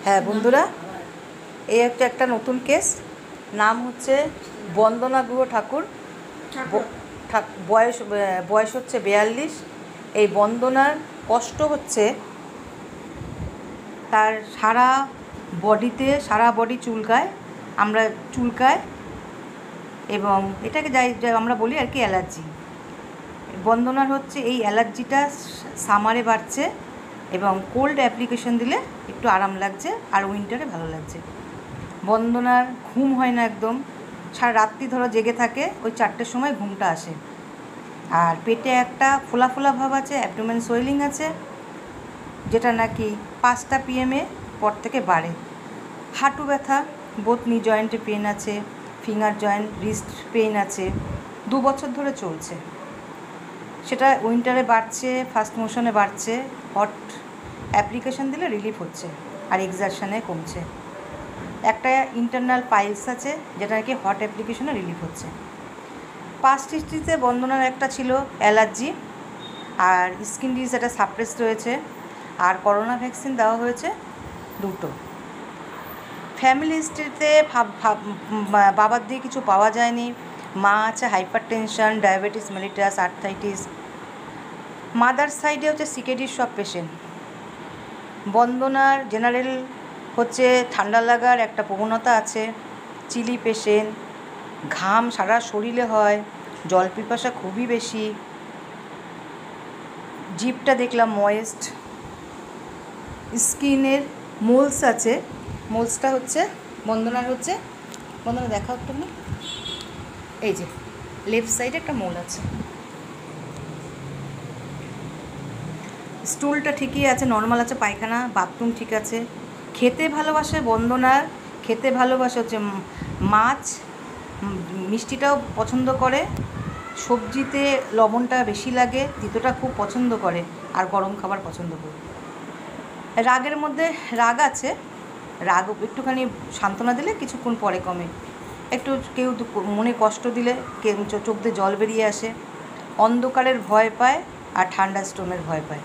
হ্যাঁ বন্ধুরা, এই একটা নতুন কেস। নাম হচ্ছে বন্দনা গুহ ঠাকুর। বয়স হচ্ছে 42। এই বন্দনার কষ্ট হচ্ছে তার সারা বডি চুলকায়, এবং এটাকে যাই আমরা বলি আর কি অ্যালার্জি। বন্দনার হচ্ছে এই অ্যালার্জিটা সামারে বাড়ছে এবং কোল্ড অ্যাপ্লিকেশন দিলে একটু আরাম লাগছে, আর উইন্টারে ভালো লাগছে। বন্দনার ঘুম হয় না একদম, সারা রাত্রি ধরো জেগে থাকে, ওই 4টের সময় ঘুমটা আসে। আর পেটে একটা ফোলা ফোলা ভাব আছে, অ্যাবডোমেন সোয়েলিং আছে, যেটা নাকি 5টা PM পর থেকে বাড়ে। হাঁটু ব্যথা, বোথ নি জয়েন্টে পেন আছে, ফিঙ্গার জয়েন্ট, রিস্ট পেইন আছে, 2 বছর ধরে চলছে। সেটা উইন্টারে বাড়ছে, ফার্স্ট মোশনে বাড়ছে, হট অ্যাপ্লিকেশন দিলে রিলিফ হচ্ছে, আর এক্সারশনে কমছে। একটা ইন্টারনাল পাইলস আছে, যেটা নাকি হট অ্যাপ্লিকেশনে রিলিফ হচ্ছে। পাস্ট হিস্ট্রিতে বন্দনার একটা ছিল অ্যালার্জি, আর স্কিন ডিজিজ একটা সাপ্রেস রয়েছে, আর করোনা ভ্যাকসিন দেওয়া হয়েছে 2টো। ফ্যামিলি হিস্ট্রিতে বাবার দিয়ে কিছু পাওয়া যায়নি। মা আছে hyper tension, diabetes mellitus, arthritis. Mother সাইডে হচ্ছে সিকেডির সব পেশেন্ট। বন্দনার জেনারেল হচ্ছে ঠান্ডা লাগার একটা প্রবণতা আছে, চিলি পেশেন্ট, ঘাম সারা শরীরে হয়, জল পিপাসা খুবই বেশি, জিভটা দেখলাম ময়েস্ট, স্কিনের মোলস আছে। মোলসটা হচ্ছে বন্দনা দেখাও তুমি, এই যে লেফট সাইডে একটা মোল আছে। স্টুলটা ঠিকই আছে, নর্মাল আছে, পায়খানা বাথরুম ঠিক আছে। খেতে ভালোবাসে বন্দনার, হচ্ছে মাছ, মিষ্টিটাও পছন্দ করে, সবজিতে লবণটা বেশি লাগে, তিতোটা খুব পছন্দ করে, আর গরম খাবার পছন্দ করে। রাগের মধ্যে রাগ আছে, রাগ একটুখানি সান্ত্বনা দিলে কিছুক্ষণ পরে কমে। একটু কেউ মনে কষ্ট দিলে চোখ দিয়ে জল বেরিয়ে আসে, অন্ধকারের ভয় পায়, আর ঠান্ডা স্টোনের ভয় পায়।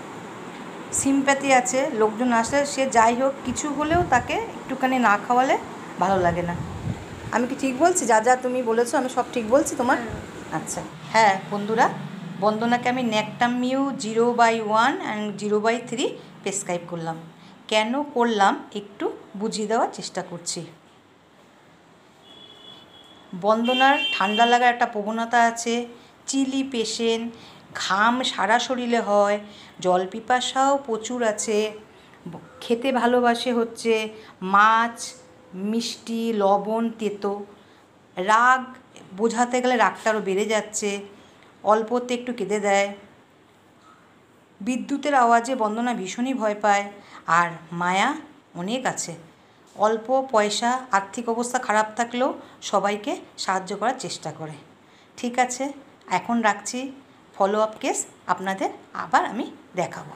সিম্প্যাথি আছে, লোকজন আসলে সে যাই হোক কিছু হলেও তাকে একটুখানি না খাওয়ালে ভালো লাগে না। আমি কি ঠিক বলছি? যা তুমি বলেছো আমি সব ঠিক বলছি তোমার? আচ্ছা হ্যাঁ বন্ধুরা, বন্দনাকে আমি ন্যাকটামিউ 0/1 অ্যান্ড 0/3 প্রেসক্রাইব করলাম। কেন করলাম একটু বুঝিয়ে দেওয়ার চেষ্টা করছি। বন্দনার ঠান্ডা লাগার একটা প্রবণতা আছে, চিলি পেশেন্ট, ঘাম সারা শরীরে হয়, জল পিপাসাও প্রচুর আছে, খেতে ভালোবাসে হচ্ছে মাছ, মিষ্টি, লবণ, তেতো। রাগ বোঝাতে গেলে রাগটা আরও বেড়ে যাচ্ছে, অল্পতে একটু কেঁদে দেয়। বিদ্যুতের আওয়াজে বন্দনা ভীষণই ভয় পায়, আর মায়া অনেক আছে। অল্প পয়সা, আর্থিক অবস্থা খারাপ থাকলেও সবাইকে সাহায্য করার চেষ্টা করে। ঠিক আছে, এখন রাখছি। ফলো আপ কেস আপনাদের আবার আমি দেখাবো।